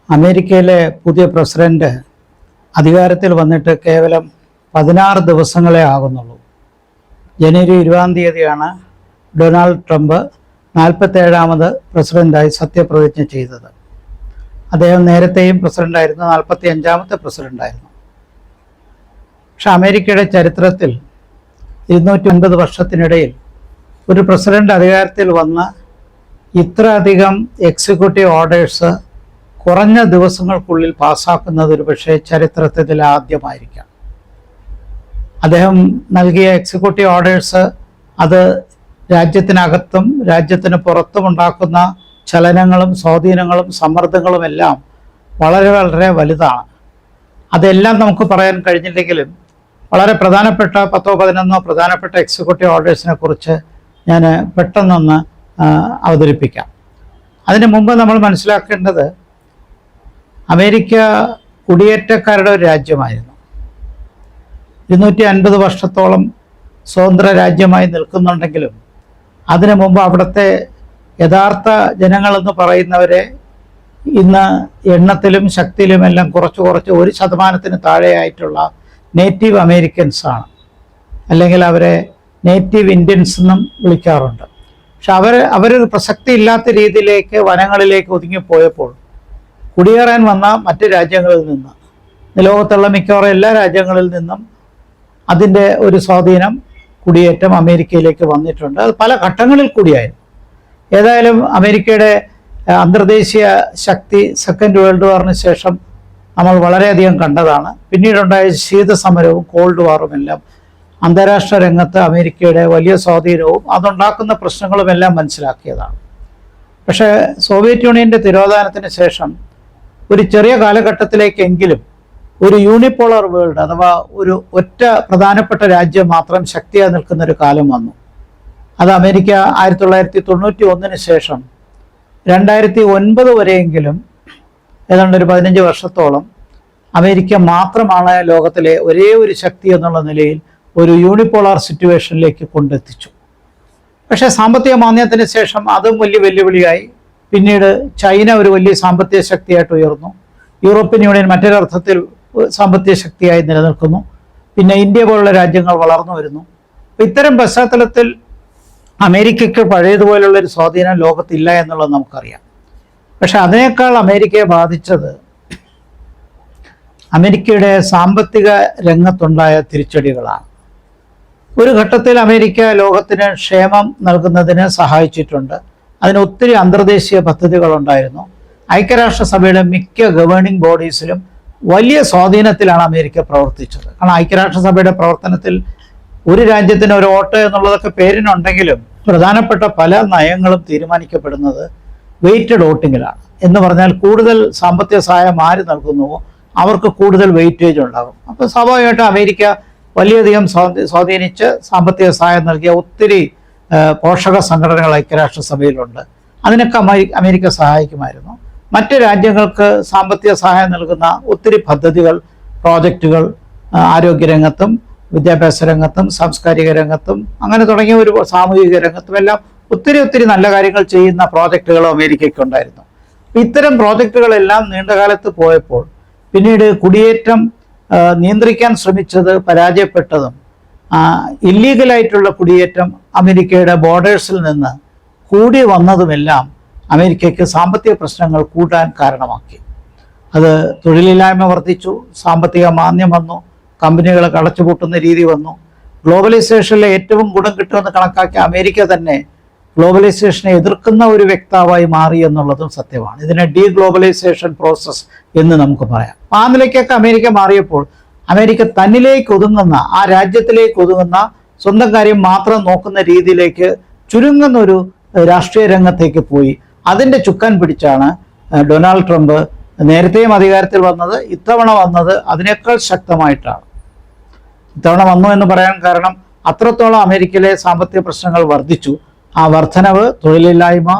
അമേരിക്കയിലെ പുതിയ പ്രസിഡന്റ് അധികാരത്തിൽ വന്നിട്ട് കേവലം 16 ദിവസങ്ങളെ ആകുന്നുള്ളൂ. ജനുവരി 20-ാം തീയതിയാണ് ഡൊണാൾഡ് ട്രംപ് 47ാമത് പ്രസിഡന്റായി സത്യപ്രതിജ്ഞ ചെയ്തത്. അദ്ദേഹം നേരത്തെയും പ്രസിഡന്റായിരുന്നു, 45ാമത്തെ പ്രസിഡന്റായിരുന്നു. പക്ഷെ അമേരിക്കയുടെ ചരിത്രത്തിൽ 250 വർഷത്തിനിടയിൽ ഒരു പ്രസിഡന്റ് അധികാരത്തിൽ വന്ന് ഇത്ര അധികം എക്സിക്യൂട്ടീവ് ഓർഡേഴ്സ് കുറഞ്ഞ ദിവസങ്ങൾക്കുള്ളിൽ പാസ്സാക്കുന്നത് ഒരു പക്ഷേ ചരിത്രത്തിൽ ആദ്യമായിരിക്കാം. അദ്ദേഹം നൽകിയ എക്സിക്യൂട്ടീവ് ഓർഡേഴ്സ് അത് രാജ്യത്തിനകത്തും രാജ്യത്തിന് പുറത്തും ഉണ്ടാക്കുന്ന ചലനങ്ങളും സ്വാധീനങ്ങളും സമ്മർദ്ദങ്ങളും എല്ലാം വളരെ വളരെ വലുതാണ്. അതെല്ലാം നമുക്ക് പറയാൻ കഴിഞ്ഞില്ലെങ്കിലും വളരെ പ്രധാനപ്പെട്ട 10-11 പ്രധാനപ്പെട്ട എക്സിക്യൂട്ടീവ് ഓർഡേഴ്സിനെ കുറിച്ച് ഞാൻ പെട്ടെന്നൊന്ന് അവതരിപ്പിക്കാം. അതിന് മുമ്പ് നമ്മൾ മനസ്സിലാക്കേണ്ടത് അമേരിക്ക കുടിയേറ്റക്കാരുടെ ഒരു രാജ്യമായിരുന്നു. 250 വർഷത്തോളം സ്വതന്ത്ര രാജ്യമായി നിൽക്കുന്നുണ്ടെങ്കിലും അതിനു മുമ്പ് അവിടുത്തെ യഥാർത്ഥ ജനങ്ങളെന്ന് പറയുന്നവരെ ഇന്ന് എണ്ണത്തിലും ശക്തിയിലുമെല്ലാം കുറച്ച് 1% താഴെയായിട്ടുള്ള നേറ്റീവ് അമേരിക്കൻസാണ്, അല്ലെങ്കിൽ അവരെ നേറ്റീവ് ഇന്ത്യൻസ് എന്നും വിളിക്കാറുണ്ട്. പക്ഷെ അവരൊരു പ്രസക്തി ഇല്ലാത്ത രീതിയിലേക്ക് വനങ്ങളിലേക്ക് ഒതുങ്ങിപ്പോയപ്പോൾ കുടിയേറാൻ വന്ന മറ്റ് രാജ്യങ്ങളിൽ നിന്ന്, ലോകത്തുള്ള മിക്കവാറും എല്ലാ രാജ്യങ്ങളിൽ നിന്നും അതിൻ്റെ ഒരു സ്വാധീനം കുടിയേറ്റം അമേരിക്കയിലേക്ക് വന്നിട്ടുണ്ട്. അത് പല ഘട്ടങ്ങളിൽ കൂടിയായിരുന്നു. ഏതായാലും അമേരിക്കയുടെ അന്തർദേശീയ ശക്തി സെക്കൻഡ് വേൾഡ് വാറിന് ശേഷം നമ്മൾ വളരെയധികം കണ്ടതാണ്. പിന്നീടുണ്ടായ ശീതസമരവും കോൾഡ് വാറും എല്ലാം അന്താരാഷ്ട്ര രംഗത്ത് അമേരിക്കയുടെ വലിയ സ്വാധീനവും അതുണ്ടാക്കുന്ന പ്രശ്നങ്ങളും എല്ലാം മനസ്സിലാക്കിയതാണ്. പക്ഷേ സോവിയറ്റ് യൂണിയൻ്റെ തിരോധാനത്തിന് ശേഷം ഒരു ചെറിയ കാലഘട്ടത്തിലേക്കെങ്കിലും ഒരു യൂണിപോളർ വേൾഡ് അഥവാ ഒരു ഒറ്റ പ്രധാനപ്പെട്ട രാജ്യം മാത്രം ശക്തിയായി നിൽക്കുന്ന ഒരു കാലം വന്നു. അത് അമേരിക്ക 1991 ശേഷം 2009 വരെയെങ്കിലും ഏതാണ്ട് ഒരു 15 വർഷത്തോളം അമേരിക്ക മാത്രമാണ് ലോകത്തിലെ ഒരേ ഒരു ശക്തി എന്നുള്ള നിലയിൽ ഒരു യൂണിപോളാർ സിറ്റുവേഷനിലേക്ക് കൊണ്ടെത്തിച്ചു. പക്ഷേ സാമ്പത്തിക മാന്ദ്യത്തിന് ശേഷം അതും വലിയ വെല്ലുവിളിയായി. പിന്നീട് ചൈന ഒരു വലിയ സാമ്പത്തിക ശക്തിയായിട്ട് ഉയർന്നു. യൂറോപ്യൻ യൂണിയൻ മറ്റൊരർത്ഥത്തിൽ സാമ്പത്തിക ശക്തിയായി നിലനിൽക്കുന്നു. പിന്നെ ഇന്ത്യ പോലുള്ള രാജ്യങ്ങൾ വളർന്നു വരുന്നു. ഇത്തരം പശ്ചാത്തലത്തിൽ അമേരിക്കയ്ക്ക് പഴയതുപോലുള്ളൊരു സ്വാധീനം ലോകത്തില്ല എന്നുള്ളത് നമുക്കറിയാം. പക്ഷെ അതിനേക്കാൾ അമേരിക്കയെ ബാധിച്ചത് അമേരിക്കയുടെ സാമ്പത്തിക രംഗത്തുണ്ടായ തിരിച്ചടികളാണ്. ഒരു ഘട്ടത്തിൽ അമേരിക്ക ലോകത്തിന് ക്ഷേമം നൽകുന്നതിന് സഹായിച്ചിട്ടുണ്ട്. അതിന് ഒത്തിരി അന്തർദേശീയ പദ്ധതികളുണ്ടായിരുന്നു. ഐക്യരാഷ്ട്രസഭയുടെ മിക്ക ഗവേണിംഗ് ബോഡീസിലും വലിയ സ്വാധീനത്തിലാണ് അമേരിക്ക പ്രവർത്തിച്ചത്. കാരണം ഐക്യരാഷ്ട്രസഭയുടെ പ്രവർത്തനത്തിൽ ഒരു രാജ്യത്തിന് ഒരു വോട്ട് എന്നുള്ളതൊക്കെ പേരിനുണ്ടെങ്കിലും പ്രധാനപ്പെട്ട പല നയങ്ങളും തീരുമാനിക്കപ്പെടുന്നത് വെയ്റ്റഡ് വോട്ടിങ്ങിലാണ്. എന്ന് പറഞ്ഞാൽ കൂടുതൽ സാമ്പത്തിക സഹായം ആര് നൽകുന്നുവോ അവർക്ക് കൂടുതൽ വെയിറ്റേജ് ഉണ്ടാകും. അപ്പോൾ സ്വാഭാവികമായിട്ടും അമേരിക്ക വലിയധികം സ്വാധീനിച്ച് സാമ്പത്തിക സഹായം നൽകിയ ഒത്തിരി പോഷക സംഘടനകൾ ഐക്യരാഷ്ട്രസഭയിലുണ്ട്. അതിനൊക്കെ അമേരിക്ക സഹായിക്കുമായിരുന്നു. മറ്റ് രാജ്യങ്ങൾക്ക് സാമ്പത്തിക സഹായം നൽകുന്ന ഒത്തിരി പദ്ധതികൾ, പ്രോജക്റ്റുകൾ ആരോഗ്യരംഗത്തും വിദ്യാഭ്യാസ രംഗത്തും സാംസ്കാരിക രംഗത്തും അങ്ങനെ തുടങ്ങിയ ഒരു സാമൂഹിക രംഗത്തും എല്ലാം ഒത്തിരി നല്ല കാര്യങ്ങൾ ചെയ്യുന്ന പ്രോജക്റ്റുകളും അമേരിക്കയ്ക്കുണ്ടായിരുന്നു. ഇത്തരം പ്രോജക്റ്റുകളെല്ലാം നീണ്ടകാലത്ത് പോയപ്പോൾ പിന്നീട് കുടിയേറ്റം നിയന്ത്രിക്കാൻ ശ്രമിച്ചത് പരാജയപ്പെട്ടതും ഇല്ലീഗലായിട്ടുള്ള കുടിയേറ്റം അമേരിക്കയുടെ ബോർഡേഴ്സിൽ നിന്ന് കൂടി വന്നതുമെല്ലാം അമേരിക്കയ്ക്ക് സാമ്പത്തിക പ്രശ്നങ്ങൾ കൂട്ടാൻ കാരണമാക്കി. അത് തൊഴിലില്ലായ്മ വർദ്ധിച്ചു, സാമ്പത്തിക മാന്ദ്യം വന്നു, കമ്പനികളെ അടച്ചുപൂട്ടുന്ന രീതി വന്നു. ഗ്ലോബലൈസേഷനിലെ ഏറ്റവും ഗുണം കിട്ടുമെന്ന് കണക്കാക്കിയ അമേരിക്ക തന്നെ ഗ്ലോബലൈസേഷനെ എതിർക്കുന്ന ഒരു വ്യക്താവായി മാറി എന്നുള്ളതും സത്യമാണ്. ഇതിനെ ഡീഗ്ലോബലൈസേഷൻ പ്രോസസ്സ് എന്ന് നമുക്ക് പറയാം. ആ നിലയ്ക്കൊക്കെ അമേരിക്ക മാറിയപ്പോൾ അമേരിക്ക തന്നിലേക്ക് ഒതുങ്ങുന്ന, ആ രാജ്യത്തിലേക്ക് ഒതുങ്ങുന്ന, സ്വന്തം കാര്യം മാത്രം നോക്കുന്ന രീതിയിലേക്ക് ചുരുങ്ങുന്ന ഒരു രാഷ്ട്രീയ രംഗത്തേക്ക് പോയി. അതിൻ്റെ ചുക്കാൻ പിടിച്ചാണ് ഡൊണാൾഡ് ട്രംപ് നേരത്തെയും അധികാരത്തിൽ വന്നത്. ഇത്തവണ വന്നത് അതിനേക്കാൾ ശക്തമായിട്ടാണ്. ഇത്തവണ വന്നു എന്ന് പറയാൻ കാരണം അത്രത്തോളം അമേരിക്കയിലെ സാമ്പത്തിക പ്രശ്നങ്ങൾ വർദ്ധിച്ചു. ആ വർധനവ്, തൊഴിലില്ലായ്മ,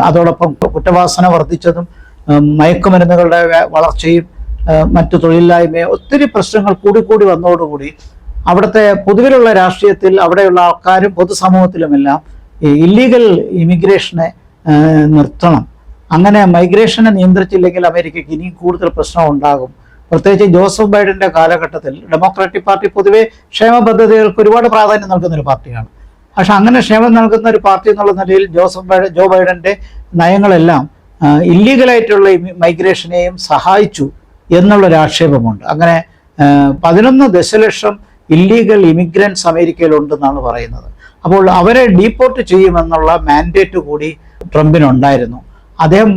അതോടൊപ്പം കുറ്റവാസന വർദ്ധിച്ചതും മയക്കുമരുന്നുകളുടെ വളർച്ചയും മറ്റു തൊഴിലില്ലായ്മയും ഒത്തിരി പ്രശ്നങ്ങൾ കൂടി വന്നതോടുകൂടി അവിടുത്തെ പൊതുവിലുള്ള രാഷ്ട്രീയത്തിൽ അവിടെയുള്ള ആൾക്കാരും പൊതുസമൂഹത്തിലുമെല്ലാം ഇല്ലീഗൽ ഇമിഗ്രേഷനെ നിർത്തണം, അങ്ങനെ മൈഗ്രേഷനെ നിയന്ത്രിച്ചില്ലെങ്കിൽ അമേരിക്കയ്ക്ക് ഇനിയും കൂടുതൽ പ്രശ്നം ഉണ്ടാകും. പ്രത്യേകിച്ച് ജോസഫ് ബൈഡന്റെ കാലഘട്ടത്തിൽ ഡെമോക്രാറ്റിക് പാർട്ടി പൊതുവെ ക്ഷേമ പദ്ധതികൾക്ക് ഒരുപാട് പ്രാധാന്യം നൽകുന്ന ഒരു പാർട്ടിയാണ്. പക്ഷെ അങ്ങനെ ക്ഷേമം നൽകുന്ന ഒരു പാർട്ടി എന്നുള്ള നിലയിൽ ജോ ബൈഡന്റെ നയങ്ങളെല്ലാം ഇല്ലീഗലായിട്ടുള്ള മൈഗ്രേഷനെയും സഹായിച്ചു എന്നുള്ളൊരു ആക്ഷേപമുണ്ട്. അങ്ങനെ 11 ദശലക്ഷം ഇല്ലീഗൽ ഇമിഗ്രൻസ് അമേരിക്കയിലുണ്ടെന്നാണ് പറയുന്നത്. അപ്പോൾ അവരെ ഡീപ്പോർട്ട് ചെയ്യുമെന്നുള്ള മാൻഡേറ്റ് കൂടി ട്രംപിനുണ്ടായിരുന്നു. അദ്ദേഹം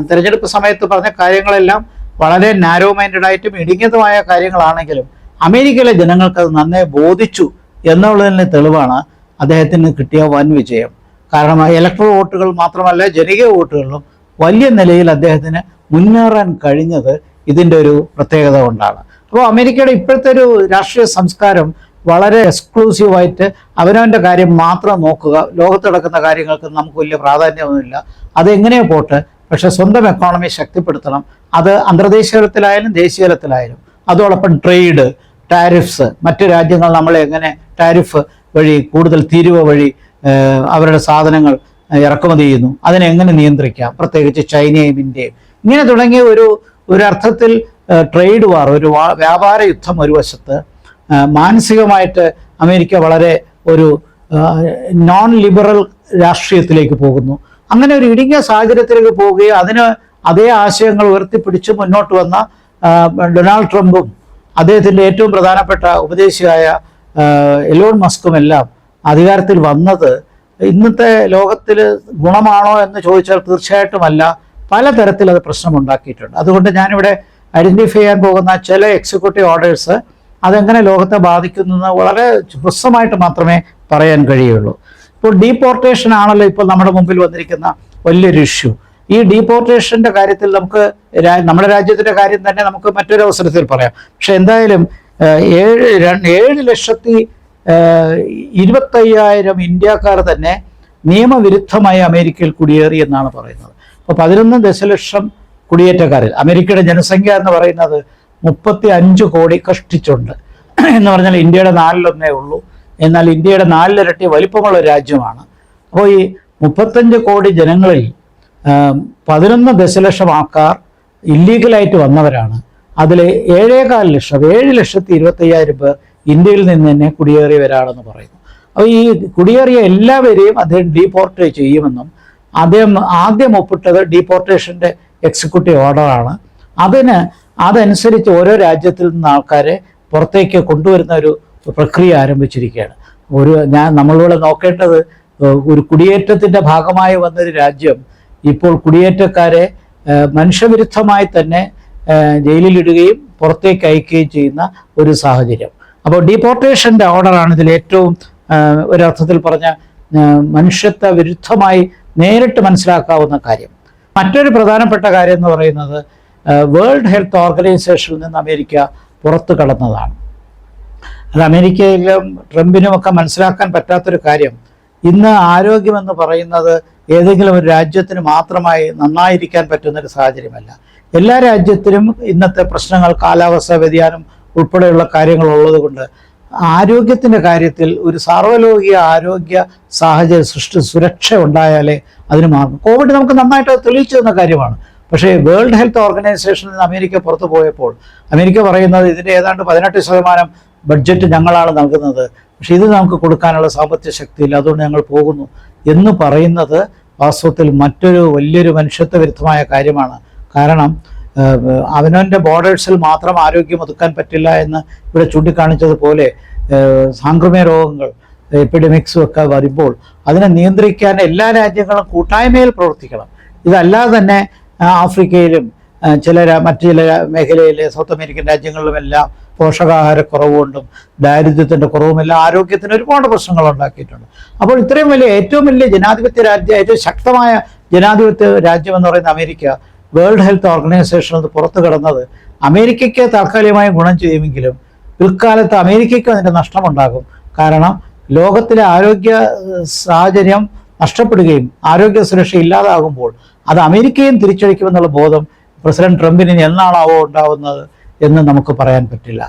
തിരഞ്ഞെടുപ്പ് സമയത്ത് പറഞ്ഞ കാര്യങ്ങളെല്ലാം വളരെ നാരോ മൈൻഡഡ് ആയിട്ടും ഇടുങ്ങിയതുമായ കാര്യങ്ങളാണെങ്കിലും അമേരിക്കയിലെ ജനങ്ങൾക്ക് അത് നന്നേ ബോധിച്ചു എന്നുള്ളതിന് തെളിവാണ് അദ്ദേഹത്തിന് കിട്ടിയ വൻ വിജയം. കാരണം ഇലക്ട്രൽ വോട്ടുകൾ മാത്രമല്ല ജനകീയ വോട്ടുകളിലും വലിയ നിലയിൽ അദ്ദേഹത്തിന് മുന്നേറാൻ കഴിഞ്ഞത് ഇതിൻ്റെ ഒരു പ്രത്യേകത കൊണ്ടാണ്. അപ്പോൾ അമേരിക്കയുടെ ഇപ്പോഴത്തെ ഒരു രാഷ്ട്രീയ സംസ്കാരം വളരെ എക്സ്ക്ലൂസീവായിട്ട് അവനവൻ്റെ കാര്യം മാത്രം നോക്കുക, ലോകത്ത് നടക്കുന്ന കാര്യങ്ങൾക്ക് നമുക്ക് വലിയ പ്രാധാന്യമൊന്നുമില്ല, അതെങ്ങനെയോ പോട്ടെ, പക്ഷെ സ്വന്തം എക്കോണമി ശക്തിപ്പെടുത്തണം. അത് അന്തർദേശീയ തലത്തിലായാലും ദേശീയ തലത്തിലായാലും. അതോടൊപ്പം ട്രേഡ്, ടാരിഫ്സ്, മറ്റ് രാജ്യങ്ങൾ നമ്മളെ എങ്ങനെ ടാരിഫ് വഴി കൂടുതൽ തീരുവ വഴി അവരുടെ സാധനങ്ങൾ ഇറക്കുമതി ചെയ്യുന്നു, അതിനെങ്ങനെ നിയന്ത്രിക്കാം, പ്രത്യേകിച്ച് ചൈനയും ഇന്ത്യയും, ഇങ്ങനെ തുടങ്ങിയ ഒരു അർത്ഥത്തിൽ ട്രേഡ് വാർ, ഒരു വ്യാപാര യുദ്ധം ഒരു വശത്ത്, മാനസികമായിട്ട് അമേരിക്ക വളരെ ഒരു നോൺ ലിബറൽ രാഷ്ട്രീയത്തിലേക്ക് പോകുന്നു. അങ്ങനെ ഒരു ഇടുങ്ങിയ സാഹചര്യത്തിലേക്ക് പോവുകയും അതിന് അതേ ആശയങ്ങൾ ഉയർത്തിപ്പിടിച്ച് മുന്നോട്ട് വന്ന ഡൊണാൾഡ് ട്രംപും അദ്ദേഹത്തിൻ്റെ ഏറ്റവും പ്രധാനപ്പെട്ട ഉപദേശിയായ എലോൺ മസ്കും എല്ലാം അധികാരത്തിൽ വന്നത് ഇന്നത്തെ ലോകത്തിൽ ഗുണമാണോ എന്ന് ചോദിച്ചാൽ തീർച്ചയായിട്ടുമല്ല. പലതരത്തിൽ അത് പ്രശ്നമുണ്ടാക്കിയിട്ടുണ്ട്. അതുകൊണ്ട് ഞാനിവിടെ ഐഡൻറ്റിഫൈ ചെയ്യാൻ പോകുന്ന ചില എക്സിക്യൂട്ടീവ് ഓർഡേഴ്സ് അതെങ്ങനെ ലോകത്തെ ബാധിക്കുന്നത് വളരെ ഹ്രസ്വമായിട്ട് മാത്രമേ പറയാൻ കഴിയുള്ളൂ. ഇപ്പോൾ ഡീപ്പോർട്ടേഷൻ ആണല്ലോ ഇപ്പോൾ നമ്മുടെ മുമ്പിൽ വന്നിരിക്കുന്ന വലിയൊരു ഇഷ്യൂ. ഈ ഡീപ്പോർട്ടേഷൻ്റെ കാര്യത്തിൽ നമുക്ക് നമ്മുടെ രാജ്യത്തിൻ്റെ കാര്യം തന്നെ നമുക്ക് മറ്റൊരു അവസരത്തിൽ പറയാം. പക്ഷെ എന്തായാലും 7,25,000 ഇന്ത്യക്കാർ തന്നെ നിയമവിരുദ്ധമായി അമേരിക്കയിൽ കുടിയേറി എന്നാണ് പറയുന്നത്. അപ്പോൾ 11 ദശലക്ഷം കുടിയേറ്റക്കാരിൽ അമേരിക്കയുടെ ജനസംഖ്യ എന്ന് പറയുന്നത് 35 കോടി കഷ്ടിച്ചുണ്ട് എന്ന് പറഞ്ഞാൽ ഇന്ത്യയുടെ 4/1 ഉള്ളൂ. എന്നാൽ ഇന്ത്യയുടെ 4 ഇരട്ടി വലിപ്പമുള്ള രാജ്യമാണ്. അപ്പോൾ ഈ 35 കോടി ജനങ്ങളിൽ 11 ദശലക്ഷം ആൾക്കാർ ഇല്ലീഗലായിട്ട് വന്നവരാണ്. അതിൽ 7,25,000 പേർ ഇന്ത്യയിൽ നിന്ന് തന്നെ കുടിയേറിയവരാണെന്ന് പറയുന്നു. അപ്പോൾ ഈ കുടിയേറിയ എല്ലാവരെയും അദ്ദേഹം ഡീപ്പോർട്ട് ചെയ്യുമെന്നും അദ്ദേഹം ആദ്യം ഒപ്പിട്ടത് ഡീപ്പോർട്ടേഷൻ്റെ എക്സിക്യൂട്ടീവ് ഓർഡറാണ്. അതനുസരിച്ച് ഓരോ രാജ്യത്തിൽ നിന്ന് ആൾക്കാരെ പുറത്തേക്ക് കൊണ്ടുവരുന്ന ഒരു പ്രക്രിയ ആരംഭിച്ചിരിക്കുകയാണ്. നമ്മളിവിടെ നോക്കേണ്ടത് ഒരു കുടിയേറ്റത്തിൻ്റെ ഭാഗമായി വന്നൊരു രാജ്യം ഇപ്പോൾ കുടിയേറ്റക്കാരെ മനുഷ്യവിരുദ്ധമായി തന്നെ ജയിലിലിടുകയും പുറത്തേക്ക് അയക്കുകയും ചെയ്യുന്ന ഒരു സാഹചര്യം. അപ്പോൾ ഡീപ്പോർട്ടേഷൻ്റെ ഓർഡറാണ് ഇതിൽ ഏറ്റവും ഒരർത്ഥത്തിൽ പറഞ്ഞ മനുഷ്യത്വ വിരുദ്ധമായി നേരിട്ട് മനസ്സിലാക്കാവുന്ന കാര്യം. മറ്റൊരു പ്രധാനപ്പെട്ട കാര്യം എന്ന് പറയുന്നത് വേൾഡ് ഹെൽത്ത് ഓർഗനൈസേഷനിൽ നിന്ന് അമേരിക്ക പുറത്തു കടന്നതാണ്. അത് അമേരിക്കയിലും ട്രംപിനുമൊക്കെ മനസ്സിലാക്കാൻ പറ്റാത്തൊരു കാര്യം, ഇന്ന് ആരോഗ്യമെന്ന് പറയുന്നത് ഏതെങ്കിലും ഒരു രാജ്യത്തിന് മാത്രമായി നന്നായിരിക്കാൻ പറ്റുന്നൊരു സാഹചര്യമല്ല. എല്ലാ രാജ്യത്തിനും ഇന്നത്തെ പ്രശ്നങ്ങൾ, കാലാവസ്ഥാ വ്യതിയാനം ഉൾപ്പെടെയുള്ള കാര്യങ്ങൾ ഉള്ളത് കൊണ്ട് ആരോഗ്യത്തിൻ്റെ കാര്യത്തിൽ ഒരു സാർവലൗകിക ആരോഗ്യ സാഹചര്യ സുരക്ഷ ഉണ്ടായാലേ അതിന് മാറും. കോവിഡ് നമുക്ക് നന്നായിട്ട് തെളിയിച്ചു തന്ന കാര്യമാണ്. പക്ഷേ വേൾഡ് ഹെൽത്ത് ഓർഗനൈസേഷനിൽ നിന്ന് അമേരിക്ക പുറത്തു പോയപ്പോൾ അമേരിക്ക പറയുന്നത് ഇതിൻ്റെ ഏതാണ്ട് 18% ബഡ്ജറ്റ് ഞങ്ങളാണ് നൽകുന്നത്, പക്ഷേ ഇത് നമുക്ക് കൊടുക്കാനുള്ള സാമ്പത്തിക ശക്തിയില്ല, അതുകൊണ്ട് ഞങ്ങൾ പോകുന്നു എന്ന് പറയുന്നത് വാസ്തവത്തിൽ മറ്റൊരു വലിയൊരു മനുഷ്യത്വ വിരുദ്ധമായ കാര്യമാണ്. കാരണം അവനവൻ്റെ ബോർഡേഴ്സിൽ മാത്രം ആരോഗ്യം ഒതുക്കാൻ പറ്റില്ല എന്ന് ഇവിടെ ചൂണ്ടിക്കാണിച്ചതുപോലെ സാംക്രമിക രോഗങ്ങൾ, എപ്പിഡമിക്സും ഒക്കെ വരുമ്പോൾ അതിനെ നിയന്ത്രിക്കാൻ എല്ലാ രാജ്യങ്ങളും കൂട്ടായ്മയിൽ പ്രവർത്തിക്കണം. ഇതല്ലാതെ തന്നെ ആഫ്രിക്കയിലും മറ്റു ചില മേഖലയിലെ സൗത്ത് അമേരിക്കൻ രാജ്യങ്ങളിലുമെല്ലാം പോഷകാഹാരക്കുറവുകൊണ്ടും ദാരിദ്ര്യത്തിൻ്റെ കുറവുമെല്ലാം ആരോഗ്യത്തിന് ഒരുപാട് പ്രശ്നങ്ങൾ ഉണ്ടാക്കിയിട്ടുണ്ട്. അപ്പോൾ ഇത്രയും ഏറ്റവും വലിയ ജനാധിപത്യ രാജ്യം, ഏറ്റവും ശക്തമായ ജനാധിപത്യ രാജ്യം എന്ന് പറയുന്ന അമേരിക്ക വേൾഡ് ഹെൽത്ത് ഓർഗനൈസേഷനിൽ നിന്ന് പുറത്തു കിടന്നത് അമേരിക്കയ്ക്ക് താൽക്കാലികമായി ഗുണം ചെയ്യുമെങ്കിലും പിൽക്കാലത്ത് അമേരിക്കയ്ക്ക് അതിൻ്റെ നഷ്ടമുണ്ടാകും. കാരണം ലോകത്തിലെ ആരോഗ്യ സാഹചര്യം നഷ്ടപ്പെടുകയും ആരോഗ്യ സുരക്ഷ ഇല്ലാതാകുമ്പോൾ അത് അമേരിക്കയും തിരിച്ചടിക്കുമെന്നുള്ള ബോധം പ്രസിഡന്റ് ട്രംപിന് എന്നാണാവോ ഉണ്ടാവുന്നത് എന്ന് നമുക്ക് പറയാൻ പറ്റില്ല.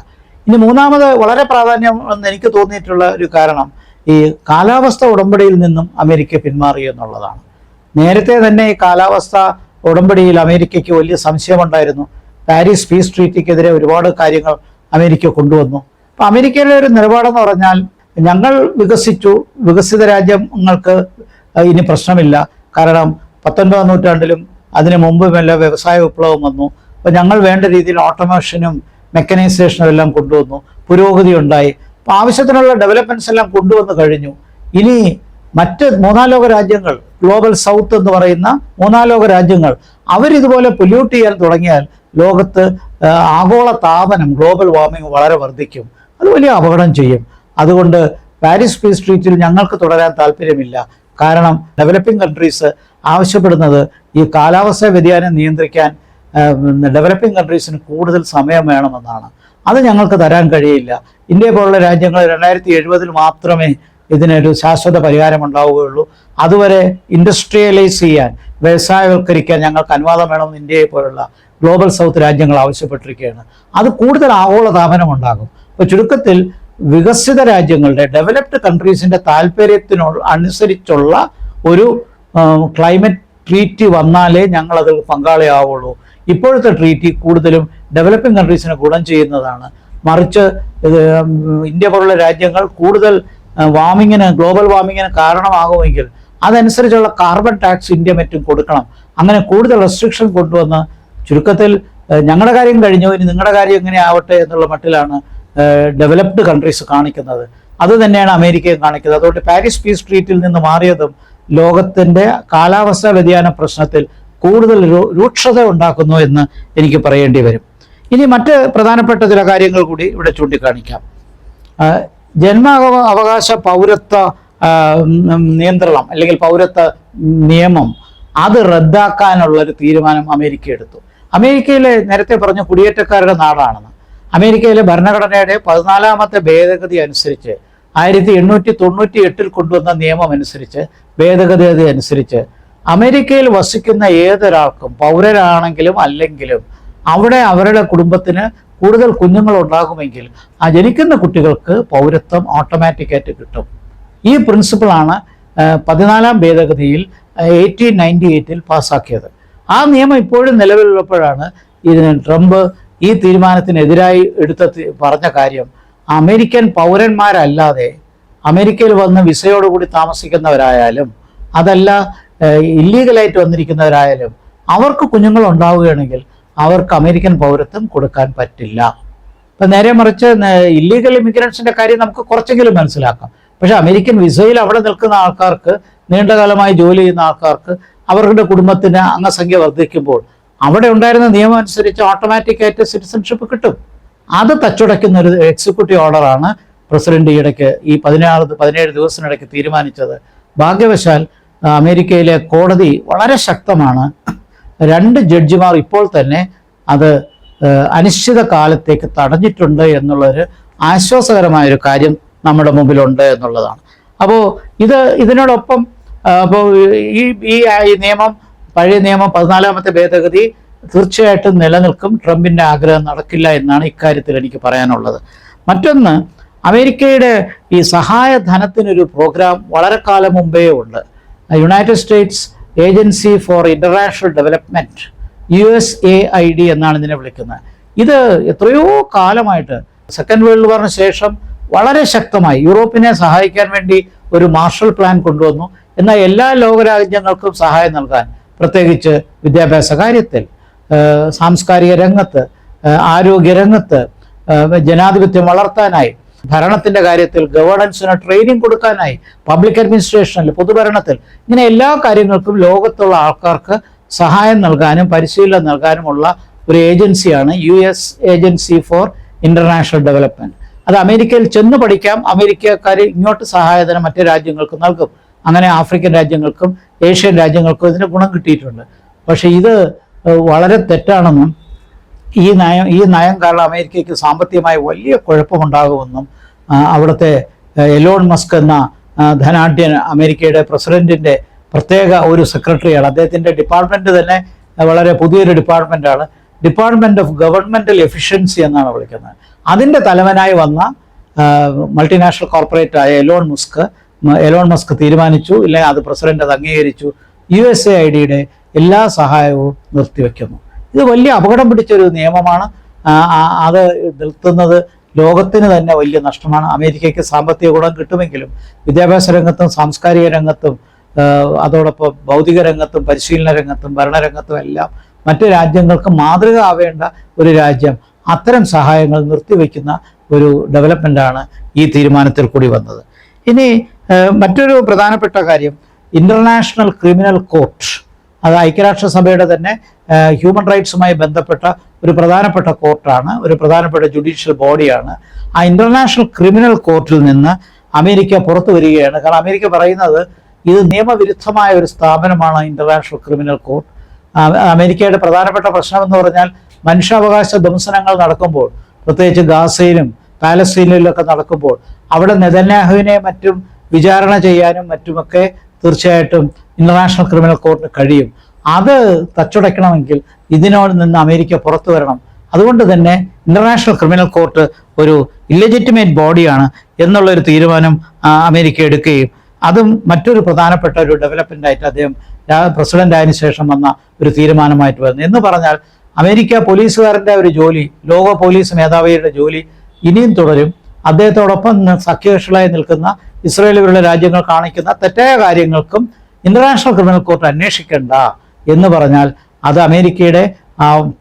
ഇനി മൂന്നാമത് വളരെ പ്രാധാന്യം എന്ന് എനിക്ക് തോന്നിയിട്ടുള്ള ഒരു കാരണം ഈ കാലാവസ്ഥ ഉടമ്പടിയിൽ നിന്നും അമേരിക്ക പിന്മാറി എന്നുള്ളതാണ്. നേരത്തെ തന്നെ ഈ കാലാവസ്ഥ ഉടമ്പടിയിൽ അമേരിക്കയ്ക്ക് വലിയ സംശയമുണ്ടായിരുന്നു. പാരീസ് പീസ് ട്രീറ്റിക്കെതിരെ ഒരുപാട് കാര്യങ്ങൾ അമേരിക്ക കൊണ്ടുവന്നു. അപ്പം അമേരിക്കയിലെ ഒരു നിലപാടെന്ന് പറഞ്ഞാൽ, ഞങ്ങൾ വികസിച്ചു, വികസിത രാജ്യങ്ങൾക്ക് ഇനി പ്രശ്നമില്ല, കാരണം 19ാം നൂറ്റാണ്ടിലും അതിനു മുമ്പുമെല്ലാം വ്യവസായ വിപ്ലവം വന്നു. അപ്പോൾ ഞങ്ങൾ വേണ്ട രീതിയിൽ ഓട്ടോമേഷനും മെക്കനൈസേഷനും എല്ലാം കൊണ്ടുവന്നു, പുരോഗതി ഉണ്ടായി. അപ്പോൾ ആവശ്യത്തിനുള്ള ഡെവലപ്മെൻറ്റ്സ് എല്ലാം കൊണ്ടുവന്ന് കഴിഞ്ഞു. ഇനി മറ്റ് മൂന്നാം ലോക രാജ്യങ്ങൾ, ഗ്ലോബൽ സൗത്ത് എന്ന് പറയുന്ന മൂന്നാം ലോക രാജ്യങ്ങൾ, അവരിതുപോലെ പൊല്യൂട്ട് ചെയ്യാൻ തുടങ്ങിയാൽ ലോകത്ത് ആഗോള താപനം, ഗ്ലോബൽ വാർമിംഗ് വളരെ വർദ്ധിക്കും. അത് വലിയ അപകടം ചെയ്യും. അതുകൊണ്ട് പാരീസ് പീസ് ട്രീറ്റിൽ ഞങ്ങൾക്ക് തുടരാൻ താല്പര്യമില്ല. കാരണം ഡെവലപ്പിംഗ് കൺട്രീസ് ആവശ്യപ്പെടുന്നത് ഈ കാലാവസ്ഥാ വ്യതിയാനം നിയന്ത്രിക്കാൻ ഡെവലപ്പിംഗ് കൺട്രീസിന് കൂടുതൽ സമയം വേണമെന്നാണ്. അത് ഞങ്ങൾക്ക് തരാൻ കഴിയില്ല. ഇന്ത്യ പോലുള്ള രാജ്യങ്ങൾ 2070 മാത്രമേ ഇതിനൊരു ശാശ്വത പരിഹാരം ഉണ്ടാവുകയുള്ളൂ. അതുവരെ ഇൻഡസ്ട്രിയലൈസ് ചെയ്യാൻ, വ്യവസായവൽക്കരിക്കാൻ ഞങ്ങൾക്ക് അനുവാദം വേണമെന്ന് ഇന്ത്യയെ പോലുള്ള ഗ്ലോബൽ സൗത്ത് രാജ്യങ്ങൾ ആവശ്യപ്പെട്ടിരിക്കുകയാണ്. അത് കൂടുതൽ ആഗോളതാപനം ഉണ്ടാകും. അപ്പോൾ ചുരുക്കത്തിൽ വികസിത രാജ്യങ്ങളുടെ, ഡെവലപ്ഡ് കൺട്രീസിൻ്റെ അനുസരിച്ചുള്ള ഒരു ക്ലൈമറ്റ് ട്രീറ്റി വന്നാലേ ഞങ്ങളതിൽ പങ്കാളിയാവുള്ളൂ. ഇപ്പോഴത്തെ ട്രീറ്റി കൂടുതലും ഡെവലപ്പിംഗ് കൺട്രീസിന് ഗുണം ചെയ്യുന്നതാണ്. മറിച്ച് ഇന്ത്യ പോലുള്ള രാജ്യങ്ങൾ കൂടുതൽ വാർമിങ്ങിന്, ഗ്ലോബൽ വാർമിങ്ങിന് കാരണമാകുമെങ്കിൽ അതനുസരിച്ചുള്ള കാർബൺ ടാക്സ് ഇന്ത്യ മറ്റും കൊടുക്കണം. അങ്ങനെ കൂടുതൽ റെസ്ട്രിക്ഷൻ കൊണ്ടുവന്ന് ചുരുക്കത്തിൽ ഞങ്ങളുടെ കാര്യം കഴിഞ്ഞു, ഇനി നിങ്ങളുടെ കാര്യം എങ്ങനെ ആവട്ടെ എന്നുള്ള മട്ടിലാണ് ഡെവലപ്ഡ് കൺട്രീസ് കാണിക്കുന്നത്. അത് തന്നെയാണ് അമേരിക്കയും കാണിക്കുന്നത്. അതുകൊണ്ട് പാരീസ് പീസ് ട്രീറ്റിൽ നിന്ന് മാറിയതും ലോകത്തിൻ്റെ കാലാവസ്ഥാ വ്യതിയാന പ്രശ്നത്തിൽ കൂടുതൽ രൂക്ഷത ഉണ്ടാക്കുന്നു എന്ന് എനിക്ക് പറയേണ്ടി വരും. ഇനി മറ്റ് പ്രധാനപ്പെട്ട ചില കാര്യങ്ങൾ കൂടി ഇവിടെ ചൂണ്ടിക്കാണിക്കാം. ജന്മാവകാശ പൗരത്വ നിയന്ത്രണം അല്ലെങ്കിൽ പൗരത്വ നിയമം അത് റദ്ദാക്കാനുള്ളൊരു തീരുമാനം അമേരിക്ക എടുത്തു. അമേരിക്കയിലെ നേരത്തെ പറഞ്ഞ കുടിയേറ്റക്കാരുടെ നാടാണെന്ന്. അമേരിക്കയിലെ ഭരണഘടനയുടെ 14ാമത്തെ ഭേദഗതി അനുസരിച്ച് 1898 കൊണ്ടുവന്ന നിയമം അനുസരിച്ച്, ഭേദഗതി അനുസരിച്ച് അമേരിക്കയിൽ വസിക്കുന്ന ഏതൊരാൾക്കും, പൗരരാണെങ്കിലും അല്ലെങ്കിലും, അവിടെ അവരുടെ കുടുംബത്തിന് കൂടുതൽ കുഞ്ഞുങ്ങൾ ഉണ്ടാകുമെങ്കിൽ ആ ജനിക്കുന്ന കുട്ടികൾക്ക് പൗരത്വം ഓട്ടോമാറ്റിക്കായിട്ട് കിട്ടും. ഈ പ്രിൻസിപ്പിളാണ് 14ാം ഭേദഗതിയിൽ 1898 പാസ്സാക്കിയത്. ആ നിയമം ഇപ്പോഴും നിലവിലുള്ളപ്പോഴാണ് ട്രംപ് ഈ തീരുമാനത്തിനെതിരായി പറഞ്ഞ കാര്യം, അമേരിക്കൻ പൗരന്മാരല്ലാതെ അമേരിക്കയിൽ വന്ന് വിസയോടുകൂടി താമസിക്കുന്നവരായാലും അതല്ല ഇല്ലീഗലായിട്ട് വന്നിരിക്കുന്നവരായാലും അവർക്ക് കുഞ്ഞുങ്ങൾ ഉണ്ടാവുകയാണെങ്കിൽ അവർക്ക് അമേരിക്കൻ പൗരത്വം കൊടുക്കാൻ പറ്റില്ല. ഇപ്പം നേരെ മറിച്ച് ഇല്ലീഗൽ ഇമിഗ്രൻസിൻ്റെ കാര്യം നമുക്ക് കുറച്ചെങ്കിലും മനസ്സിലാക്കാം. പക്ഷേ അമേരിക്കൻ വിസയിൽ അവിടെ നിൽക്കുന്ന ആൾക്കാർക്ക്, നീണ്ടകാലമായി ജോലി ചെയ്യുന്ന ആൾക്കാർക്ക്, അവരുടെ കുടുംബത്തിന് അംഗസംഖ്യ വർദ്ധിക്കുമ്പോൾ അവിടെ ഉണ്ടായിരുന്ന നിയമം അനുസരിച്ച് ഓട്ടോമാറ്റിക്കായിട്ട് സിറ്റിസൺഷിപ്പ് കിട്ടും. അത് തച്ചുടയ്ക്കുന്ന ഒരു എക്സിക്യൂട്ടീവ് ഓർഡറാണ് പ്രസിഡന്റ് ഈയിടയ്ക്ക് ഈ 17 ദിവസത്തിനിടയ്ക്ക് തീരുമാനിച്ചത്. ഭാഗ്യവശാൽ അമേരിക്കയിലെ കോടതി വളരെ ശക്തമാണ്. 2 ജഡ്ജിമാർ ഇപ്പോൾ തന്നെ അത് അനിശ്ചിത കാലത്തേക്ക് തടഞ്ഞിട്ടുണ്ട് എന്നുള്ളൊരു ആശ്വാസകരമായൊരു കാര്യം നമ്മുടെ മുമ്പിലുണ്ട് എന്നുള്ളതാണ്. അപ്പോൾ ഇതിനോടൊപ്പം അപ്പോൾ ഈ നിയമം, പഴയ നിയമം 14ാമത്തെ ഭേദഗതി തീർച്ചയായിട്ടും നിലനിൽക്കും. ട്രംപിൻ്റെ ആഗ്രഹം നടക്കില്ല എന്നാണ് ഇക്കാര്യത്തിൽ എനിക്ക് പറയാനുള്ളത്. മറ്റൊന്ന്, അമേരിക്കയുടെ ഈ സഹായധനത്തിനൊരു പ്രോഗ്രാം വളരെ കാലം മുമ്പേ ഉണ്ട്. United States agency four international development, USAID എന്നാണ് ഇതിനെ വിളിക്കുന്നത്. ഇത് എത്രയോ കാലമായിട്ട് സെക്കൻഡ് വേൾഡ് വാറിന് ശേഷം വളരെ ശക്തമായി യൂറോപ്പിനെ സഹായിക്കാൻ വേണ്ടി ഒരു മാർഷൽ പ്ലാൻ കൊണ്ടുവന്നു. എന്നാൽ എല്ലാ ലോകരാജ്യങ്ങൾക്കും സഹായം നൽകാൻ, പ്രത്യേകിച്ച് വിദ്യാഭ്യാസ കാര്യത്തിൽ, സാംസ്കാരിക രംഗത്ത്, ആരോഗ്യരംഗത്ത്, ജനാധിപത്യം വളർത്താനായി, ഭരണത്തിൻ്റെ കാര്യത്തിൽ ഗവേണൻസിന് ട്രെയിനിങ് കൊടുക്കാനായി, പബ്ലിക് അഡ്മിനിസ്ട്രേഷനിൽ, പൊതുഭരണത്തിൽ, ഇങ്ങനെ എല്ലാ കാര്യങ്ങൾക്കും ലോകത്തുള്ള ആൾക്കാർക്ക് സഹായം നൽകാനും പരിശീലനം നൽകാനുമുള്ള ഒരു ഏജൻസിയാണ് US agency four international development. അത് അമേരിക്കയിൽ ചെന്ന് പഠിക്കാം. അമേരിക്കക്കാർ ഇങ്ങോട്ട് സഹായധനം മറ്റ് രാജ്യങ്ങൾക്ക് നൽകും. അങ്ങനെ ആഫ്രിക്കൻ രാജ്യങ്ങൾക്കും ഏഷ്യൻ രാജ്യങ്ങൾക്കും ഇതിന് ഗുണം കിട്ടിയിട്ടുണ്ട്. പക്ഷേ ഇത് വളരെ തെറ്റാണെന്നും ഈ നയം കാരണം അമേരിക്കയ്ക്ക് സാമ്പത്തികമായി വലിയ കുഴപ്പമുണ്ടാകുമെന്നും അവിടുത്തെ എലോൺ മസ്ക് എന്ന ധനാഢ്യൻ, അമേരിക്കയുടെ പ്രസിഡന്റിൻ്റെ പ്രത്യേക ഒരു സെക്രട്ടറിയാണ്. അദ്ദേഹത്തിൻ്റെ ഡിപ്പാർട്ട്മെൻറ്റ് തന്നെ വളരെ പുതിയൊരു ഡിപ്പാർട്ട്മെൻറ്റാണ്. ഡിപ്പാർട്ട്മെൻറ്റ് ഓഫ് ഗവൺമെൻറ്റൽ എഫിഷ്യൻസി എന്നാണ് വിളിക്കുന്നത്. അതിൻ്റെ തലവനായി വന്ന മൾട്ടിനാഷണൽ കോർപ്പറേറ്റായ എലോൺ മസ്ക് തീരുമാനിച്ചു, ഇല്ലെങ്കിൽ അത് പ്രസിഡന്റ് അത് അംഗീകരിച്ചു, USAIDയുടെ എല്ലാ സഹായവും നിർത്തിവെക്കുന്നു. ഇത് വലിയ അപകടം പിടിച്ചൊരു നിയമമാണ്. അത് നിർത്തുന്നത് ലോകത്തിന് തന്നെ വലിയ നഷ്ടമാണ്. അമേരിക്കയ്ക്ക് സാമ്പത്തിക ഗുണം കിട്ടുമെങ്കിലും വിദ്യാഭ്യാസ രംഗത്തും സാംസ്കാരിക രംഗത്തും അതോടൊപ്പം ഭൗതിക രംഗത്തും പരിശീലന രംഗത്തും ഭരണരംഗത്തും എല്ലാം മറ്റു രാജ്യങ്ങൾക്ക് മാതൃക ആവേണ്ട ഒരു രാജ്യം അത്തരം സഹായങ്ങൾ നിർത്തിവെക്കുന്ന ഒരു ഡെവലപ്മെൻ്റാണ് ഈ തീരുമാനത്തിൽ കൂടി വന്നത്. ഇനി മറ്റൊരു പ്രധാനപ്പെട്ട കാര്യം, ഇന്റർനാഷണൽ ക്രിമിനൽ കോർട്ട്, അത് ഐക്യരാഷ്ട്രസഭയുടെ തന്നെ ഹ്യൂമൻ റൈറ്റ്സുമായി ബന്ധപ്പെട്ട ഒരു പ്രധാനപ്പെട്ട കോർട്ടാണ്, ഒരു പ്രധാനപ്പെട്ട ജുഡീഷ്യൽ ബോഡിയാണ്. ആ ഇന്റർനാഷണൽ ക്രിമിനൽ കോർട്ടിൽ നിന്ന് അമേരിക്ക പുറത്തു വരികയാണ്. കാരണം അമേരിക്ക പറയുന്നത് ഇത് നിയമവിരുദ്ധമായ ഒരു സ്ഥാപനമാണ് ഇന്റർനാഷണൽ ക്രിമിനൽ കോർട്ട്. അമേരിക്കയുടെ പ്രധാനപ്പെട്ട പ്രശ്നം എന്ന് പറഞ്ഞാൽ മനുഷ്യാവകാശ ധ്വംസനങ്ങൾ നടക്കുമ്പോൾ, പ്രത്യേകിച്ച് ഗാസയിലും പാലസ്തീനിലൊക്കെ നടക്കുമ്പോൾ അവിടെ നെതന്യാഹുവിനെ മറ്റും വിചാരണ ചെയ്യാനും മറ്റുമൊക്കെ തീർച്ചയായിട്ടും ഇന്റർനാഷണൽ ക്രിമിനൽ കോർട്ടിന് കഴിയും. അത് തച്ചുടയ്ക്കണമെങ്കിൽ ഇതിനോട് നിന്ന് അമേരിക്ക പുറത്തു വരണം. അതുകൊണ്ട് തന്നെ ഇന്റർനാഷണൽ ക്രിമിനൽ കോർട്ട് ഒരു ഇല്ലെജിറ്റിമേറ്റ് ബോഡിയാണ് എന്നുള്ളൊരു തീരുമാനം അമേരിക്ക എടുക്കുകയും അതും മറ്റൊരു പ്രധാനപ്പെട്ട ഒരു ഡെവലപ്മെൻ്റ് ആയിട്ട് അദ്ദേഹം പ്രസിഡന്റ് ആയതിനു ശേഷം വന്ന ഒരു തീരുമാനമായിട്ട് വന്നു. എന്ന് പറഞ്ഞാൽ അമേരിക്ക പോലീസുകാരൻ്റെ ഒരു ജോലി, ലോക പോലീസ് മേധാവിയുടെ ജോലി ഇനിയും തുടരും. അദ്ദേഹത്തോടൊപ്പം സഖ്യകക്ഷികളായി നിൽക്കുന്ന ഇസ്രായേൽ പോലുള്ള രാജ്യങ്ങൾ കാണിക്കുന്ന തെറ്റായ കാര്യങ്ങൾക്കും ഇന്റർനാഷണൽ ക്രിമിനൽ കോർട്ട് അന്വേഷിക്കേണ്ട എന്ന് പറഞ്ഞാൽ അത് അമേരിക്കയുടെ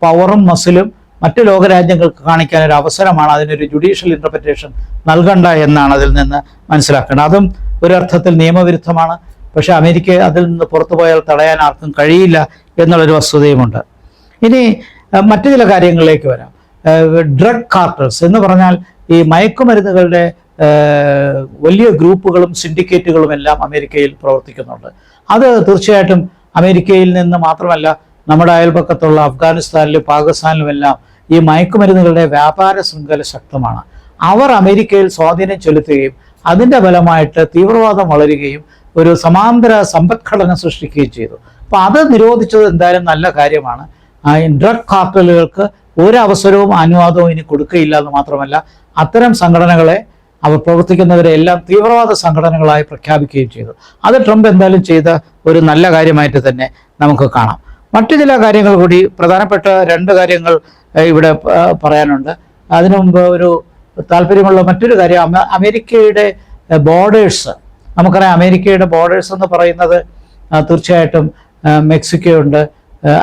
പവറും മസിലും മറ്റു ലോകരാജ്യങ്ങൾക്ക് കാണിക്കാൻ ഒരു അവസരമാണ്. അതിനൊരു ജുഡീഷ്യൽ ഇന്റർപ്രിറ്റേഷൻ നൽകണ്ട എന്നാണ് അതിൽ നിന്ന് മനസ്സിലാക്കേണ്ടത്. അതും ഒരർത്ഥത്തിൽ നിയമവിരുദ്ധമാണ്. പക്ഷെ അമേരിക്ക അതിൽ നിന്ന് പുറത്തു പോയാൽ തടയാൻ ആർക്കും കഴിയില്ല എന്നുള്ളൊരു വസ്തുതയുമുണ്ട്. ഇനി മറ്റു ചില കാര്യങ്ങളിലേക്ക് വരാം. ഡ്രഗ് കാർട്ടൽസ് എന്ന് പറഞ്ഞാൽ ഈ മയക്കുമരുന്നുകളുടെ വലിയ ഗ്രൂപ്പുകളും സിൻഡിക്കേറ്റുകളും എല്ലാം അമേരിക്കയിൽ പ്രവർത്തിക്കുന്നുണ്ട്. അത് തീർച്ചയായിട്ടും അമേരിക്കയിൽ നിന്ന് മാത്രമല്ല, നമ്മുടെ അയൽപക്കത്തുള്ള അഫ്ഗാനിസ്ഥാനിലും പാകിസ്ഥാനിലുമെല്ലാം ഈ മയക്കുമരുന്നുകളുടെ വ്യാപാര ശൃംഖല ശക്തമാണ്. അവർ അമേരിക്കയിൽ സ്വാധീനം ചെലുത്തുകയും അതിൻ്റെ ഫലമായിട്ട് തീവ്രവാദം വളരുകയും ഒരു സമാന്തര സമ്പദ്ഘടന സൃഷ്ടിക്കുകയും ചെയ്തു. അപ്പോൾ അത് നിരോധിച്ചത് എന്തായാലും നല്ല കാര്യമാണ്. ഡ്രഗ് കാർട്ടലുകൾക്ക് ഒരവസരവും അനുവാദവും ഇനി കൊടുക്കുകയില്ല എന്ന് മാത്രമല്ല, അത്തരം സംഘടനകളെ അവർ പ്രവർത്തിക്കുന്നവരെ എല്ലാം തീവ്രവാദ സംഘടനകളായി പ്രഖ്യാപിക്കുകയും ചെയ്തു. അത് ട്രംപ് എന്തായാലും ചെയ്ത ഒരു നല്ല കാര്യമായിട്ട് തന്നെ നമുക്ക് കാണാം. മറ്റു ചില കാര്യങ്ങൾ കൂടി, പ്രധാനപ്പെട്ട രണ്ട് കാര്യങ്ങൾ ഇവിടെ പറയാനുണ്ട്. അതിനു മുമ്പ് ഒരു താല്പര്യമുള്ള മറ്റൊരു കാര്യം, അമേരിക്കയുടെ ബോർഡേഴ്സ്. നമുക്കറിയാം അമേരിക്കയുടെ ബോർഡേഴ്സ് എന്ന് പറയുന്നത് തീർച്ചയായിട്ടും മെക്സിക്കോ ഉണ്ട്,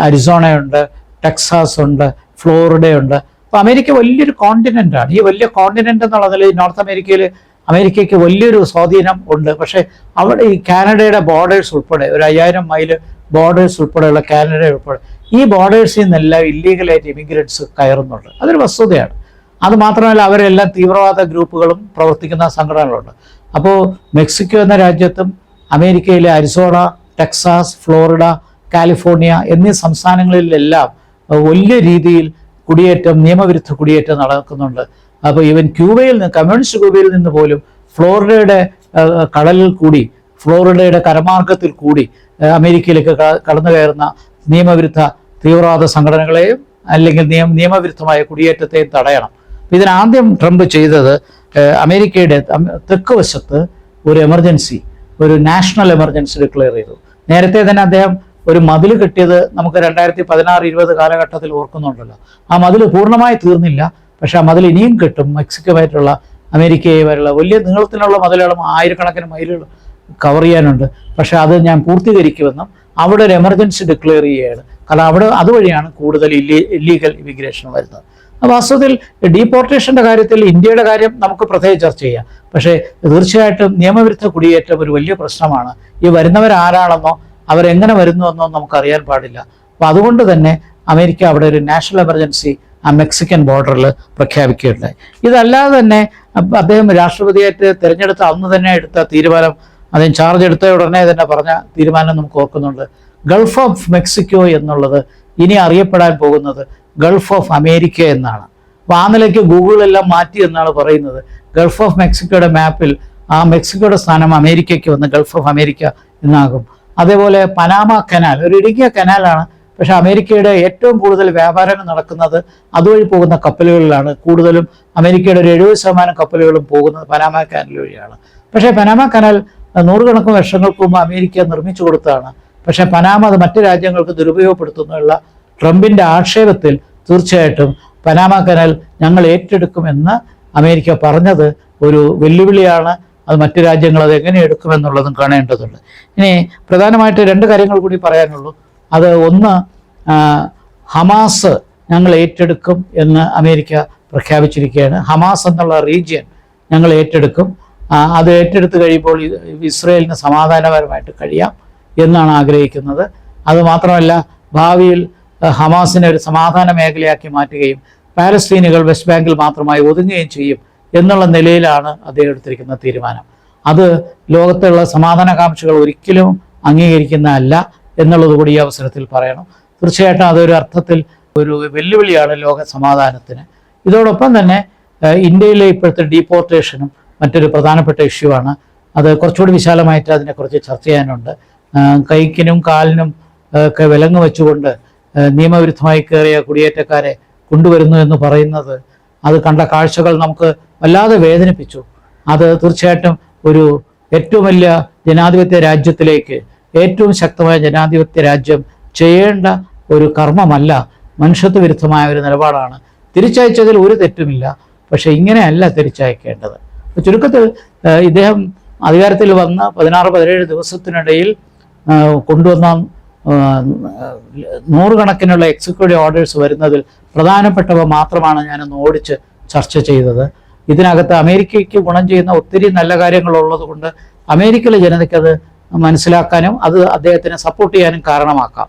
അരിസോണയുണ്ട്, ടെക്സാസ് ഉണ്ട്, ഫ്ലോറിഡയുണ്ട്. അപ്പോൾ അമേരിക്ക വലിയൊരു കോണ്ടിനെൻ്റാണ്. ഈ വലിയ കോണ്ടിനെൻ്റ് എന്നുള്ളതിൽ നോർത്ത് അമേരിക്കയ്ക്ക് വലിയൊരു സ്വാധീനം ഉണ്ട്. പക്ഷേ അവിടെ ഈ കാനഡയുടെ ബോർഡേഴ്സ് ഉൾപ്പെടെ ഒരു 5000 മൈൽ ബോർഡേഴ്സ് ഉൾപ്പെടെയുള്ള കാനഡ ഉൾപ്പെടെ ഈ ബോർഡേഴ്സിൽ നിന്നെല്ലാം ഇല്ലീഗലായിട്ട് ഇമിഗ്രൻസ് കയറുന്നുണ്ട്. അതൊരു വസ്തുതയാണ്. അത് മാത്രമല്ല, അവരെല്ലാം തീവ്രവാദ ഗ്രൂപ്പുകളും പ്രവർത്തിക്കുന്ന സംഘടനകളുണ്ട്. അപ്പോൾ മെക്സിക്കോ എന്ന രാജ്യത്തും അമേരിക്കയിലെ അരിസോണ, ടെക്സാസ്, ഫ്ലോറിഡ, കാലിഫോർണിയ എന്നീ സംസ്ഥാനങ്ങളിലെല്ലാം വലിയ രീതിയിൽ കുടിയേറ്റം, നിയമവിരുദ്ധ കുടിയേറ്റം നടക്കുന്നുണ്ട്. അപ്പോൾ ഈവൻ കമ്മ്യൂണിസ്റ്റ് ക്യൂബയിൽ നിന്ന് പോലും ഫ്ലോറിഡയുടെ കടലിൽ കൂടി, ഫ്ലോറിഡയുടെ കരമാർഗത്തിൽ കൂടി അമേരിക്കയിലേക്ക് കടന്നു കയറുന്ന നിയമവിരുദ്ധ തീവ്രവാദ സംഘടനകളെയും അല്ലെങ്കിൽ നിയമവിരുദ്ധമായ കുടിയേറ്റത്തെയും തടയണം. ഇതിനാദ്യം ട്രംപ് ചെയ്തത് അമേരിക്കയുടെ തെക്ക് വശത്ത് ഒരു എമർജൻസി, ഒരു നാഷണൽ എമർജൻസി ഡിക്ലെയർ ചെയ്തു. നേരത്തെ തന്നെ അദ്ദേഹം ഒരു മതിൽ കെട്ടിയത് നമുക്ക് 2016-20 കാലഘട്ടത്തിൽ ഓർക്കുന്നുണ്ടല്ലോ. ആ മതിൽ പൂർണ്ണമായി തീർന്നില്ല, പക്ഷെ ആ മതിൽ ഇനിയും കെട്ടും. മെക്സിക്കോമായിട്ടുള്ള അമേരിക്കയെ വരെയുള്ള വലിയ നീളത്തിലുള്ള മതിലുകളും 1000-കണക്കിന് മൈലുകൾ കവർ ചെയ്യാനുണ്ട്. പക്ഷെ അത് ഞാൻ പൂർത്തീകരിക്കുമെന്നും അവിടെ ഒരു എമർജൻസി ഡിക്ലെയർ ചെയ്യുകയാണ്. കാരണം അവിടെ അതുവഴിയാണ് കൂടുതൽ ഇല്ലീഗൽ ഇമിഗ്രേഷൻ വരുന്നത്. വാസ്തവത്തിൽ ഡീപ്പോർട്ടേഷൻ്റെ കാര്യത്തിൽ ഇന്ത്യയുടെ കാര്യം നമുക്ക് പ്രത്യേകം ചർച്ച ചെയ്യാം. പക്ഷേ തീർച്ചയായിട്ടും നിയമവിരുദ്ധ കുടിയേറ്റം ഒരു വലിയ പ്രശ്നമാണ്. ഈ വരുന്നവരാരാണെന്നോ അവരെങ്ങനെ വരുന്നുവെന്നോ നമുക്കറിയാൻ പാടില്ല. അപ്പോൾ അതുകൊണ്ട് തന്നെ അമേരിക്ക അവിടെ ഒരു നാഷണൽ എമർജൻസി ആ മെക്സിക്കൻ ബോർഡറിൽ പ്രഖ്യാപിക്കുകയുണ്ടായി. ഇതല്ലാതെ തന്നെ അദ്ദേഹം രാഷ്ട്രപതിയായിട്ട് തിരഞ്ഞെടുത്ത അന്ന് തന്നെ എടുത്ത തീരുമാനം, അദ്ദേഹം ചാർജ് എടുത്ത ഉടനെ തന്നെ പറഞ്ഞ തീരുമാനം നമുക്ക് ഓർക്കുന്നുണ്ട്. ഗൾഫ് ഓഫ് മെക്സിക്കോ എന്നുള്ളത് ഇനി അറിയപ്പെടാൻ പോകുന്നത് ഗൾഫ് ഓഫ് അമേരിക്ക എന്നാണ്. അപ്പോൾ ആ നിലയ്ക്ക് ഗൂഗിളെല്ലാം മാറ്റി എന്നാണ് പറയുന്നത്. ഗൾഫ് ഓഫ് മെക്സിക്കോയുടെ മാപ്പിൽ ആ മെക്സിക്കോയുടെ സ്ഥാനം അമേരിക്കയ്ക്ക് വന്ന് ഗൾഫ് ഓഫ് അമേരിക്ക എന്നാകും. അതേപോലെ പനാമ കനാൽ ഒരു ഇടുങ്ങിയ കനാലാണ്, പക്ഷെ അമേരിക്കയുടെ ഏറ്റവും കൂടുതൽ വ്യാപാരങ്ങൾ നടക്കുന്നത് അതുവഴി പോകുന്ന കപ്പലുകളിലാണ്. കൂടുതലും അമേരിക്കയുടെ ഒരു 70% കപ്പലുകളും പോകുന്നത് പനാമ കനാൽ വഴിയാണ്. പക്ഷേ പനാമ കനാൽ 100 കണക്കിന് വർഷങ്ങൾക്ക് മുമ്പ് അമേരിക്ക നിർമ്മിച്ചു കൊടുത്തതാണ്. പക്ഷേ പനാമ അത് മറ്റ് രാജ്യങ്ങൾക്ക് ദുരുപയോഗപ്പെടുത്തുന്നുള്ള ട്രംപിൻ്റെ ആക്ഷേപത്തിൽ തീർച്ചയായിട്ടും പനാമ കനാൽ ഞങ്ങൾ ഏറ്റെടുക്കുമെന്ന് അമേരിക്ക പറഞ്ഞത് ഒരു വെല്ലുവിളിയാണ്. അത് മറ്റു രാജ്യങ്ങൾ അത് എങ്ങനെ എടുക്കുമെന്നുള്ളതും കാണേണ്ടതുണ്ട്. ഇനി പ്രധാനമായിട്ട് 2 കാര്യങ്ങൾ കൂടി പറയാനുള്ളൂ. അത് ഒന്ന്, ഹമാസ് ഞങ്ങൾ ഏറ്റെടുക്കും എന്ന് അമേരിക്ക പ്രഖ്യാപിച്ചിരിക്കുകയാണ്. ഹമാസ് എന്നുള്ള റീജിയൻ ഞങ്ങൾ ഏറ്റെടുക്കും. അത് ഏറ്റെടുത്ത് കഴിയുമ്പോൾ ഇസ്രയേലിന് സമാധാനപരമായിട്ട് കഴിയാം എന്നാണ് ആഗ്രഹിക്കുന്നത്. അതുമാത്രമല്ല, ഭാവിയിൽ ഹമാസിനെ ഒരു സമാധാന മേഖലയാക്കി മാറ്റുകയും പാലസ്തീനുകൾ വെസ്റ്റ് ബാങ്കിൽ മാത്രമായി ഒതുങ്ങുകയും ചെയ്യും എന്നുള്ള നിലയിലാണ് അദ്ദേഹം എടുത്തിരിക്കുന്ന തീരുമാനം. അത് ലോകത്തുള്ള സമാധാനകാംക്ഷികൾ ഒരിക്കലും അംഗീകരിക്കുന്നതല്ല എന്നുള്ളത് കൂടി ഈ അവസരത്തിൽ പറയണം. തീർച്ചയായിട്ടും അതൊരു അർത്ഥത്തിൽ ഒരു വെല്ലുവിളിയാണ് ലോക സമാധാനത്തിന്. ഇതോടൊപ്പം തന്നെ ഇന്ത്യയിലെ ഇപ്പോഴത്തെ ഡീപ്പോർട്ടേഷനും മറ്റൊരു പ്രധാനപ്പെട്ട ഇഷ്യൂ ആണ്. അത് കുറച്ചുകൂടി വിശാലമായിട്ട് അതിനെക്കുറിച്ച് ചർച്ച ചെയ്യാനുണ്ട്. കൈക്കിനും കാലിനും ഒക്കെ വിലങ്ങ് വെച്ചുകൊണ്ട് നിയമവിരുദ്ധമായി കയറിയ കുടിയേറ്റക്കാരെ കൊണ്ടുവരുന്നു എന്ന് പറയുന്നത്, അത് കണ്ട കാഴ്ചകൾ നമുക്ക് വല്ലാതെ വേദനിപ്പിച്ചു. അത് തീർച്ചയായിട്ടും ഒരു ഏറ്റവും വലിയ ജനാധിപത്യ രാജ്യത്തിലേക്ക്, ഏറ്റവും ശക്തമായ ജനാധിപത്യ രാജ്യം ചെയ്യേണ്ട ഒരു കർമ്മമല്ല, മനുഷ്യത്വ വിരുദ്ധമായ ഒരു നിലപാടാണ്. തിരിച്ചയച്ചതിൽ ഒരു തെറ്റുമില്ല, പക്ഷേ ഇങ്ങനെയല്ല തിരിച്ചയക്കേണ്ടത്. ചുരുക്കത്തിൽ ഇദ്ദേഹം അധികാരത്തിൽ വന്ന 16-17 ദിവസത്തിനിടയിൽ കൊണ്ടുവന്ന 100 കണക്കിനുള്ള എക്സിക്യൂട്ടീവ് ഓർഡേഴ്സ് വരുന്നതിൽ പ്രധാനപ്പെട്ടവ മാത്രമാണ് ഞാനൊന്ന് ഓടിച്ച് ചർച്ച ചെയ്തത്. ഇതിനകത്ത് അമേരിക്കയ്ക്ക് ഗുണം ചെയ്യുന്ന ഒത്തിരി നല്ല കാര്യങ്ങളുള്ളത് കൊണ്ട് അമേരിക്കയിലെ ജനതയ്ക്കത് മനസ്സിലാക്കാനും അത് അദ്ദേഹത്തിനെ സപ്പോർട്ട് ചെയ്യാനും കാരണമാക്കാം.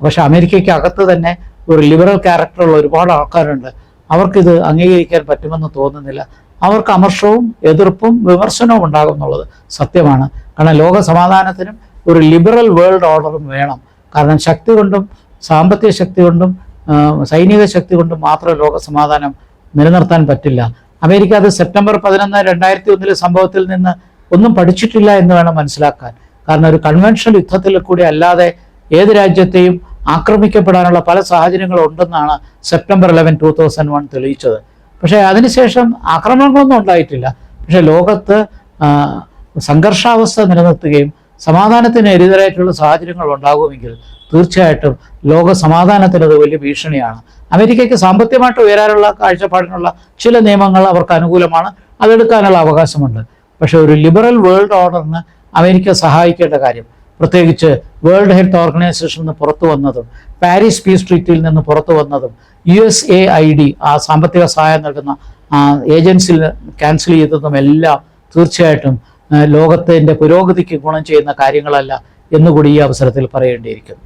പക്ഷെ അമേരിക്കയ്ക്ക് അകത്ത് തന്നെ ഒരു ലിബറൽ ക്യാരക്ടറുള്ള ഒരുപാട് ആൾക്കാരുണ്ട്. അവർക്കിത് അംഗീകരിക്കാൻ പറ്റുമെന്ന് തോന്നുന്നില്ല. അവർക്ക് അമർഷവും എതിർപ്പും വിമർശനവും ഉണ്ടാകും എന്നുള്ളത് സത്യമാണ്. കാരണം ലോക സമാധാനത്തിനും ഒരു ലിബറൽ വേൾഡ് ഓർഡറും വേണം. കാരണം ശക്തി കൊണ്ടും സാമ്പത്തിക ശക്തി കൊണ്ടും സൈനിക ശക്തി കൊണ്ടും മാത്രം ലോക സമാധാനം നിലനിർത്താൻ പറ്റില്ല. അമേരിക്ക അത് സെപ്റ്റംബർ 11, 2001 സംഭവത്തിൽ നിന്ന് ഒന്നും പഠിച്ചിട്ടില്ല എന്ന് വേണം മനസ്സിലാക്കാൻ. കാരണം ഒരു കൺവെൻഷണൽ യുദ്ധത്തിൽ കൂടി അല്ലാതെ ഏത് രാജ്യത്തെയും ആക്രമിക്കപ്പെടാനുള്ള പല സാഹചര്യങ്ങളും ഉണ്ടെന്നാണ് സെപ്റ്റംബർ 11, 2001 തെളിയിച്ചത്. പക്ഷേ അതിനുശേഷം ആക്രമണങ്ങളൊന്നും ഉണ്ടായിട്ടില്ല. പക്ഷേ ലോകത്ത് സംഘർഷാവസ്ഥ നിലനിർത്തുകയും സമാധാനത്തിന് എതിരായിട്ടുള്ള സാഹചര്യങ്ങൾ ഉണ്ടാകുമെങ്കിൽ തീർച്ചയായിട്ടും ലോക സമാധാനത്തിന് അത് വലിയ ഭീഷണിയാണ്. അമേരിക്കയ്ക്ക് സാമ്പത്തികമായിട്ട് ഉയരാനുള്ള കാഴ്ചപ്പാടിനുള്ള ചില നിയമങ്ങൾ അവർക്ക് അനുകൂലമാണ്, അതെടുക്കാനുള്ള അവകാശമുണ്ട്. പക്ഷേ ഒരു ലിബറൽ വേൾഡ് ഓർഡറിന് അമേരിക്ക സഹായിക്കേണ്ട കാര്യം, പ്രത്യേകിച്ച് വേൾഡ് ഹെൽത്ത് ഓർഗനൈസേഷനിൽ നിന്ന് പുറത്തു വന്നതും പാരീസ് പീസ് ട്രീറ്റിയിൽ നിന്ന് പുറത്തു വന്നതും USAID ആ സാമ്പത്തിക സഹായം നൽകുന്ന ഏജൻസിയിൽ ക്യാൻസൽ ചെയ്തതും എല്ലാം തീർച്ചയായിട്ടും ലോകത്തിൻ്റെ പുരോഗതിക്ക് ഗുണം ചെയ്യുന്ന കാര്യങ്ങളല്ല എന്നുകൂടി ഈ അവസരത്തിൽ പറയേണ്ടിയിരിക്കുന്നു.